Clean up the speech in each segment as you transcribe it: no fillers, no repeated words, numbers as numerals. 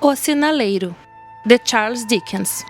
O Sinaleiro, de Charles Dickens.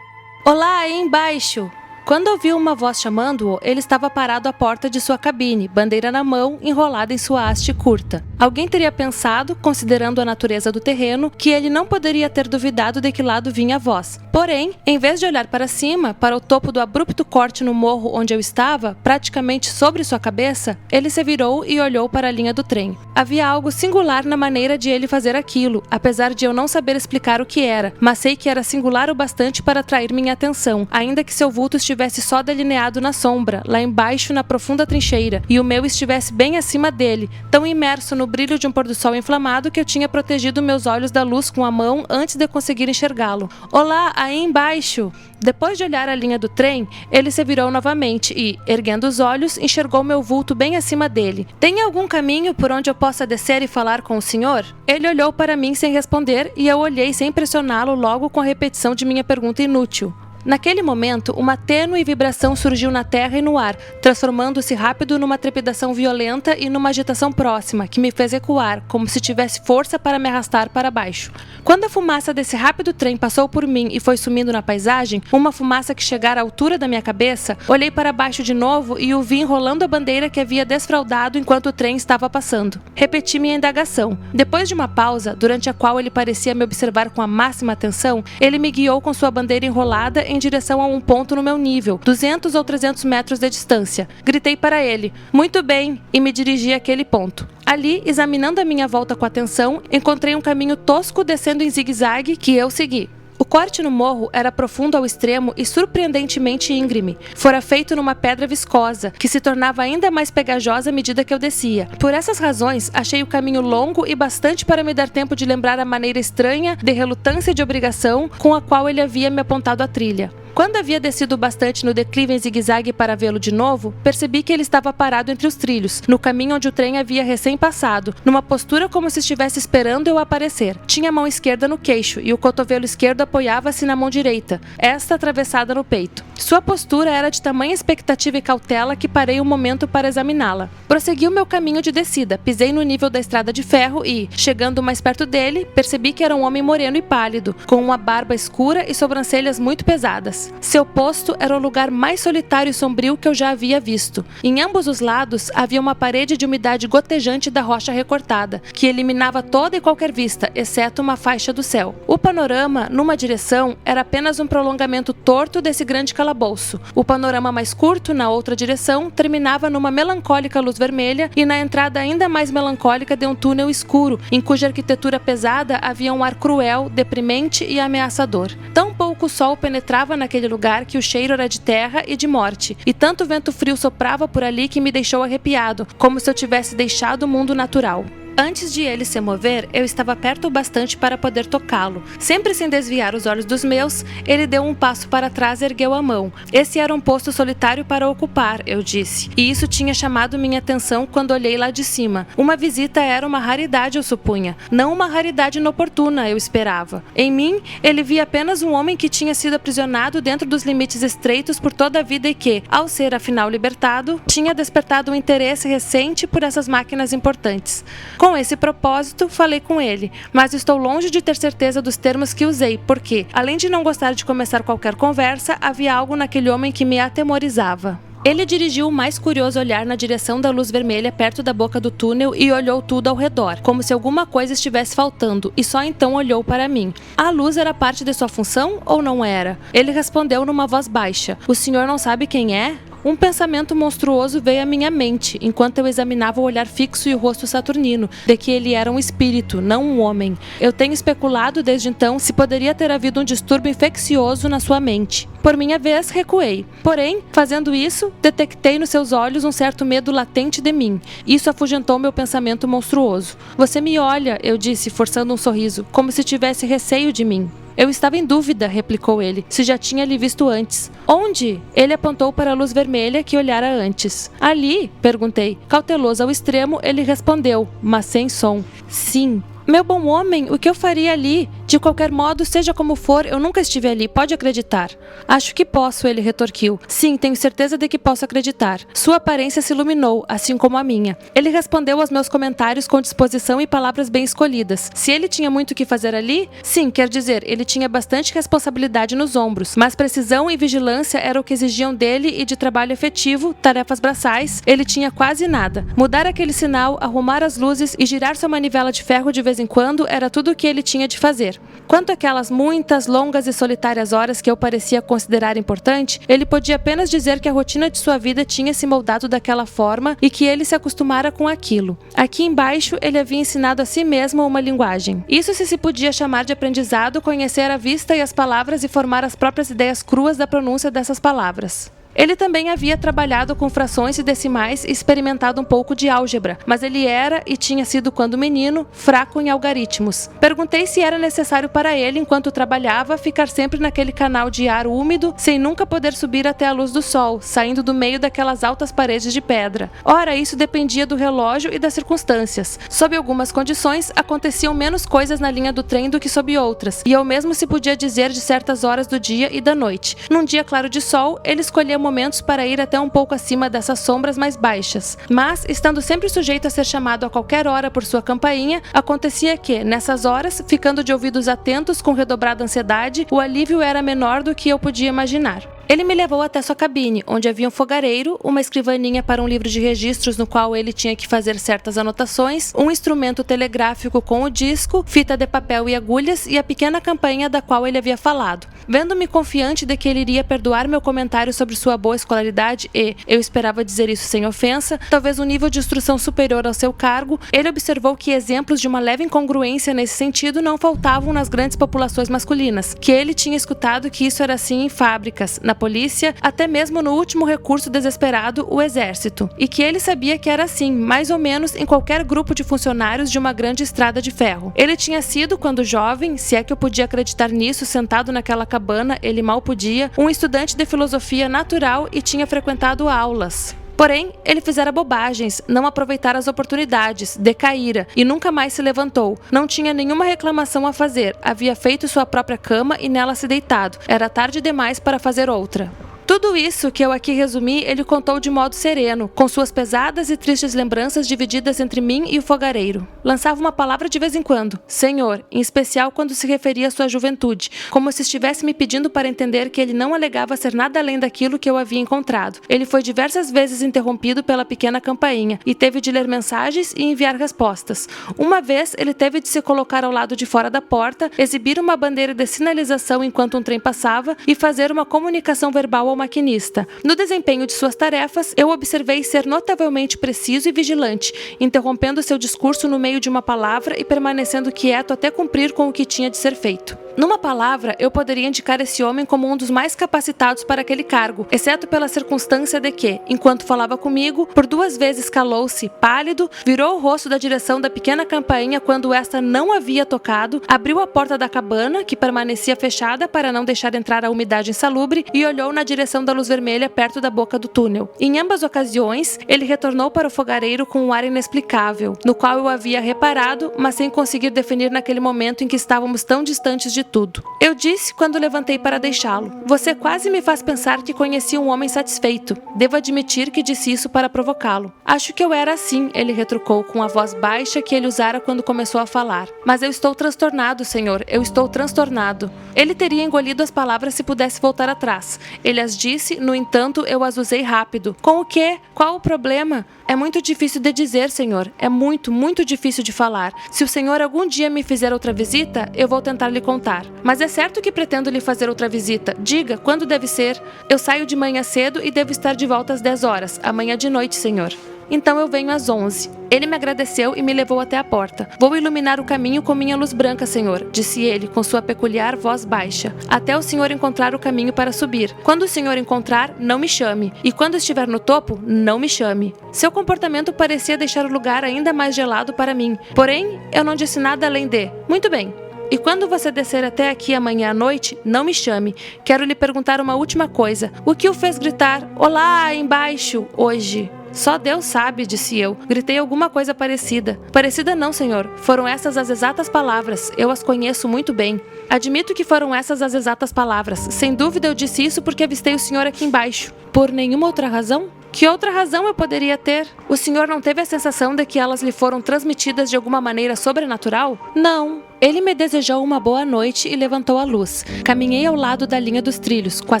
Olá, aí embaixo! Quando ouviu uma voz chamando-o, ele estava parado à porta de sua cabine, bandeira na mão, enrolada em sua haste curta. Alguém teria pensado, considerando a natureza do terreno, que ele não poderia ter duvidado de que lado vinha a voz. Porém, em vez de olhar para cima, para o topo do abrupto corte no morro onde eu estava, praticamente sobre sua cabeça, ele se virou e olhou para a linha do trem. Havia algo singular na maneira de ele fazer aquilo, apesar de eu não saber explicar o que era, mas sei que era singular o bastante para atrair minha atenção, ainda que seu vulto estivesse só delineado na sombra, lá embaixo na profunda trincheira, e o meu estivesse bem acima dele, tão imerso no brilho de um pôr-do-sol inflamado que eu tinha protegido meus olhos da luz com a mão antes de conseguir enxergá-lo. Olá, aí embaixo! Depois de olhar a linha do trem, ele se virou novamente e, erguendo os olhos, enxergou meu vulto bem acima dele. Tem algum caminho por onde eu possa descer e falar com o senhor? Ele olhou para mim sem responder e eu olhei sem pressioná-lo logo com a repetição de minha pergunta inútil. Naquele momento, uma tênue vibração surgiu na terra e no ar, transformando-se rápido numa trepidação violenta e numa agitação próxima, que me fez recuar, como se tivesse força para me arrastar para baixo. Quando a fumaça desse rápido trem passou por mim e foi sumindo na paisagem, uma fumaça que chegara à altura da minha cabeça, olhei para baixo de novo e o vi enrolando a bandeira que havia desfraldado enquanto o trem estava passando. Repeti minha indagação. Depois de uma pausa, durante a qual ele parecia me observar com a máxima atenção, ele me guiou com sua bandeira enrolada em direção a um ponto no meu nível, 200 ou 300 metros de distância. Gritei para ele, muito bem, e me dirigi àquele ponto. Ali, examinando a minha volta com atenção, encontrei um caminho tosco descendo em zigue-zague que eu segui. O corte no morro era profundo ao extremo e surpreendentemente íngreme. Fora feito numa pedra viscosa, que se tornava ainda mais pegajosa à medida que eu descia. Por essas razões, achei o caminho longo e bastante para me dar tempo de lembrar a maneira estranha, de relutância e de obrigação, com a qual ele havia me apontado a trilha. Quando havia descido bastante no declive em zigue-zague para vê-lo de novo, percebi que ele estava parado entre os trilhos, no caminho onde o trem havia recém passado, numa postura como se estivesse esperando eu aparecer. Tinha a mão esquerda no queixo e o cotovelo esquerdo apoiava-se na mão direita, esta atravessada no peito. Sua postura era de tamanha expectativa e cautela que parei um momento para examiná-la. Prossegui o meu caminho de descida, pisei no nível da estrada de ferro e, chegando mais perto dele, percebi que era um homem moreno e pálido, com uma barba escura e sobrancelhas muito pesadas. Seu posto era o lugar mais solitário e sombrio que eu já havia visto. Em ambos os lados havia uma parede de umidade gotejante da rocha recortada, que eliminava toda e qualquer vista, exceto uma faixa do céu. O panorama, numa direção, era apenas um prolongamento torto desse grande calabouço. O panorama mais curto, na outra direção, terminava numa melancólica luz vermelha e na entrada ainda mais melancólica de um túnel escuro, em cuja arquitetura pesada havia um ar cruel, deprimente e ameaçador. Tão pouco sol penetrava naquele lugar que o cheiro era de terra e de morte, e tanto vento frio soprava por ali que me deixou arrepiado, como se eu tivesse deixado o mundo natural. Antes de ele se mover, eu estava perto o bastante para poder tocá-lo. Sempre sem desviar os olhos dos meus, ele deu um passo para trás e ergueu a mão. Esse era um posto solitário para ocupar, eu disse, e isso tinha chamado minha atenção quando olhei lá de cima. Uma visita era uma raridade, eu supunha. Não uma raridade inoportuna, eu esperava. Em mim, ele via apenas um homem que tinha sido aprisionado dentro dos limites estreitos por toda a vida e que, ao ser afinal libertado, tinha despertado um interesse recente por essas máquinas importantes. Com esse propósito, falei com ele, mas estou longe de ter certeza dos termos que usei, porque, além de não gostar de começar qualquer conversa, havia algo naquele homem que me atemorizava. Ele dirigiu o mais curioso olhar na direção da luz vermelha perto da boca do túnel e olhou tudo ao redor, como se alguma coisa estivesse faltando, e só então olhou para mim. A luz era parte de sua função ou não era? Ele respondeu numa voz baixa, o senhor não sabe quem é? Um pensamento monstruoso veio à minha mente, enquanto eu examinava o olhar fixo e o rosto saturnino, de que ele era um espírito, não um homem. Eu tenho especulado desde então se poderia ter havido um distúrbio infeccioso na sua mente. Por minha vez, recuei. Porém, fazendo isso, detectei nos seus olhos um certo medo latente de mim. Isso afugentou meu pensamento monstruoso. Você me olha, eu disse, forçando um sorriso, como se tivesse receio de mim. Eu estava em dúvida, replicou ele, se já tinha lhe visto antes. Onde? Ele apontou para a luz vermelha que olhara antes. Ali? Perguntei. Cauteloso ao extremo, ele respondeu, mas sem som. Sim. Meu bom homem, o que eu faria ali? De qualquer modo, seja como for, eu nunca estive ali, pode acreditar. Acho que posso, ele retorquiu. Sim, tenho certeza de que posso acreditar. Sua aparência se iluminou, assim como a minha. Ele respondeu aos meus comentários com disposição e palavras bem escolhidas. Se ele tinha muito o que fazer ali? Sim, quer dizer, ele tinha bastante responsabilidade nos ombros, mas precisão e vigilância era o que exigiam dele e de trabalho efetivo, tarefas braçais, ele tinha quase nada. Mudar aquele sinal, arrumar as luzes e girar sua manivela de ferro de vez em quando era tudo o que ele tinha de fazer. Quanto àquelas muitas, longas e solitárias horas que eu parecia considerar importante, ele podia apenas dizer que a rotina de sua vida tinha se moldado daquela forma e que ele se acostumara com aquilo. Aqui embaixo, ele havia ensinado a si mesmo uma linguagem. Isso se podia chamar de aprendizado, conhecer a vista e as palavras e formar as próprias ideias cruas da pronúncia dessas palavras. Ele também havia trabalhado com frações e decimais e experimentado um pouco de álgebra, mas ele era, e tinha sido quando menino, fraco em algarismos. Perguntei se era necessário para ele, enquanto trabalhava, ficar sempre naquele canal de ar úmido, sem nunca poder subir até a luz do sol, saindo do meio daquelas altas paredes de pedra. Ora, isso dependia do relógio e das circunstâncias. Sob algumas condições, aconteciam menos coisas na linha do trem do que sob outras, e ao mesmo se podia dizer de certas horas do dia e da noite. Num dia claro de sol, ele escolhia momentos para ir até um pouco acima dessas sombras mais baixas. Mas, estando sempre sujeito a ser chamado a qualquer hora por sua campainha, acontecia que, nessas horas, ficando de ouvidos atentos com redobrada ansiedade, o alívio era menor do que eu podia imaginar. Ele me levou até sua cabine, onde havia um fogareiro, uma escrivaninha para um livro de registros no qual ele tinha que fazer certas anotações, um instrumento telegráfico com o disco, fita de papel e agulhas e a pequena campainha da qual ele havia falado. Vendo-me confiante de que ele iria perdoar meu comentário sobre sua boa escolaridade e, eu esperava dizer isso sem ofensa, talvez um nível de instrução superior ao seu cargo, ele observou que exemplos de uma leve incongruência nesse sentido não faltavam nas grandes populações masculinas, que ele tinha escutado que isso era assim em fábricas, na polícia, até mesmo no último recurso desesperado, o exército, e que ele sabia que era assim, mais ou menos em qualquer grupo de funcionários de uma grande estrada de ferro. Ele tinha sido, quando jovem, se é que eu podia acreditar nisso, sentado naquela cabana, ele mal podia, um estudante de filosofia natural e tinha frequentado aulas. Porém, ele fizera bobagens, não aproveitara as oportunidades, decaíra e nunca mais se levantou. Não tinha nenhuma reclamação a fazer, havia feito sua própria cama e nela se deitado. Era tarde demais para fazer outra. Tudo isso que eu aqui resumi, ele contou de modo sereno, com suas pesadas e tristes lembranças divididas entre mim e o fogareiro. Lançava uma palavra de vez em quando, Senhor, em especial quando se referia à sua juventude, como se estivesse me pedindo para entender que ele não alegava ser nada além daquilo que eu havia encontrado. Ele foi diversas vezes interrompido pela pequena campainha e teve de ler mensagens e enviar respostas. Uma vez, ele teve de se colocar ao lado de fora da porta, exibir uma bandeira de sinalização enquanto um trem passava e fazer uma comunicação verbal ao maquinista. No desempenho de suas tarefas, eu observei ser notavelmente preciso e vigilante, interrompendo seu discurso no meio de uma palavra e permanecendo quieto até cumprir com o que tinha de ser feito. Numa palavra, eu poderia indicar esse homem como um dos mais capacitados para aquele cargo, exceto pela circunstância de que, enquanto falava comigo, por 2 vezes calou-se, pálido, virou o rosto da direção da pequena campainha quando esta não havia tocado, abriu a porta da cabana, que permanecia fechada para não deixar entrar a umidade insalubre, e olhou na direção da luz vermelha perto da boca do túnel. Em ambas ocasiões, ele retornou para o fogareiro com um ar inexplicável, no qual eu havia reparado, mas sem conseguir definir naquele momento em que estávamos tão distantes de tudo. Eu disse quando levantei para deixá-lo: você quase me faz pensar que conheci um homem satisfeito. Devo admitir que disse isso para provocá-lo. Acho que eu era assim, ele retrucou com a voz baixa que ele usara quando começou a falar. Mas eu estou transtornado, senhor, eu estou transtornado. Ele teria engolido as palavras se pudesse voltar atrás. Ele as disse, no entanto, eu as usei rápido. Com o quê? Qual o problema? É muito difícil de dizer, senhor. É muito, muito difícil de falar. Se o senhor algum dia me fizer outra visita, eu vou tentar lhe contar. Mas é certo que pretendo lhe fazer outra visita. Diga, quando deve ser? Eu saio de manhã cedo e devo estar de volta às 10 horas. Amanhã de noite, senhor. Então eu venho às 11. Ele me agradeceu e me levou até a porta. Vou iluminar o caminho com minha luz branca, senhor, disse ele, com sua peculiar voz baixa, até o senhor encontrar o caminho para subir. Quando o senhor encontrar, não me chame. E quando estiver no topo, não me chame. Seu comportamento parecia deixar o lugar ainda mais gelado para mim. Porém, eu não disse nada além de: muito bem. E quando você descer até aqui amanhã à noite, não me chame. Quero lhe perguntar uma última coisa. O que o fez gritar, olá, embaixo, hoje? Só Deus sabe, disse eu. Gritei alguma coisa parecida. Parecida não, senhor. Foram essas as exatas palavras. Eu as conheço muito bem. Admito que foram essas as exatas palavras. Sem dúvida eu disse isso porque avistei o senhor aqui embaixo. Por nenhuma outra razão? Que outra razão eu poderia ter? O senhor não teve a sensação de que elas lhe foram transmitidas de alguma maneira sobrenatural? Não. Ele me desejou uma boa noite e levantou a luz. Caminhei ao lado da linha dos trilhos, com a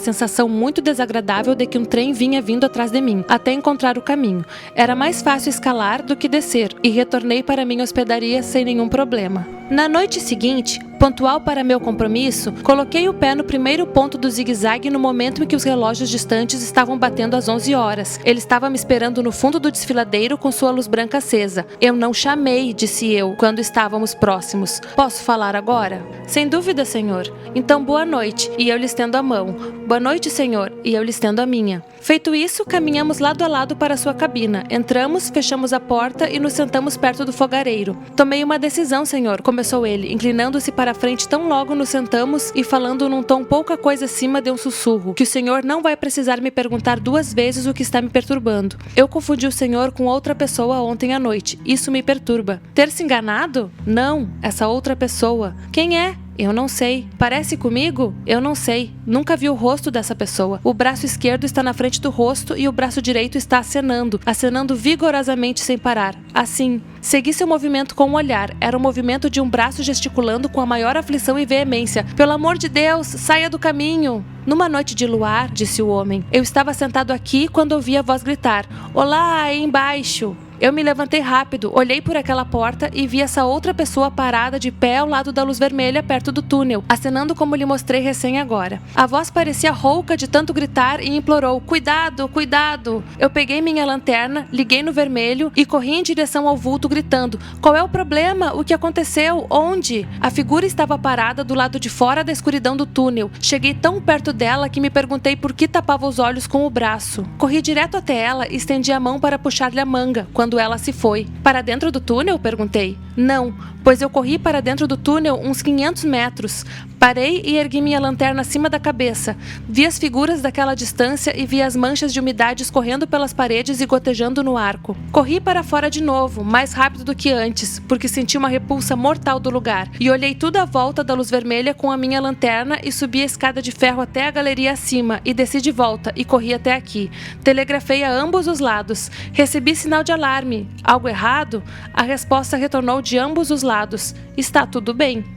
sensação muito desagradável de que um trem vinha vindo atrás de mim, até encontrar o caminho. Era mais fácil escalar do que descer, e retornei para minha hospedaria sem nenhum problema. Na noite seguinte, pontual para meu compromisso, coloquei o pé no primeiro ponto do zigue-zague no momento em que os relógios distantes estavam batendo às 11 horas. Ele estava me esperando no fundo do desfiladeiro com sua luz branca acesa. Eu não chamei, disse eu, quando estávamos próximos. Posso falar agora? Sem dúvida, senhor. Então, boa noite, e eu lhe estendo a mão. Boa noite, senhor, e eu lhe estendo a minha. Feito isso, caminhamos lado a lado para sua cabina. Entramos, fechamos a porta e nos sentamos perto do fogareiro. Tomei uma decisão, senhor, começou ele, inclinando-se para a frente tão logo nos sentamos e falando num tom pouca coisa acima de um sussurro, que o senhor não vai precisar me perguntar 2 vezes o que está me perturbando. Eu confundi o senhor com outra pessoa ontem à noite. Isso me perturba. Ter se enganado? Não, essa outra pessoa. Quem é? Eu não sei. Parece comigo? Eu não sei. Nunca vi o rosto dessa pessoa. O braço esquerdo está na frente do rosto e o braço direito está acenando vigorosamente sem parar. Assim. Segui seu movimento com o olhar. Era o movimento de um braço gesticulando com a maior aflição e veemência. Pelo amor de Deus, saia do caminho! Numa noite de luar, disse o homem, eu estava sentado aqui quando ouvi a voz gritar: Olá, aí embaixo! Eu me levantei rápido, olhei por aquela porta e vi essa outra pessoa parada de pé ao lado da luz vermelha perto do túnel, acenando como lhe mostrei recém agora. A voz parecia rouca de tanto gritar e implorou: Cuidado, cuidado! Eu peguei minha lanterna, liguei no vermelho e corri em direção ao vulto gritando: Qual é o problema? O que aconteceu? Onde? A figura estava parada do lado de fora da escuridão do túnel. Cheguei tão perto dela que me perguntei por que tapava os olhos com o braço. Corri direto até ela e estendi a mão para puxar-lhe a manga, quando ela se foi. Para dentro do túnel? Perguntei. Não, pois eu corri para dentro do túnel uns 500 metros. Parei e ergui minha lanterna acima da cabeça. Vi as figuras daquela distância e vi as manchas de umidade escorrendo pelas paredes e gotejando no arco. Corri para fora de novo, mais rápido do que antes, porque senti uma repulsa mortal do lugar, e olhei tudo à volta da luz vermelha com a minha lanterna e subi a escada de ferro até a galeria acima e desci de volta e corri até aqui. Telegrafei a ambos os lados. Recebi sinal de alarme. Algo errado? A resposta retornou de ambos os lados. Está tudo bem.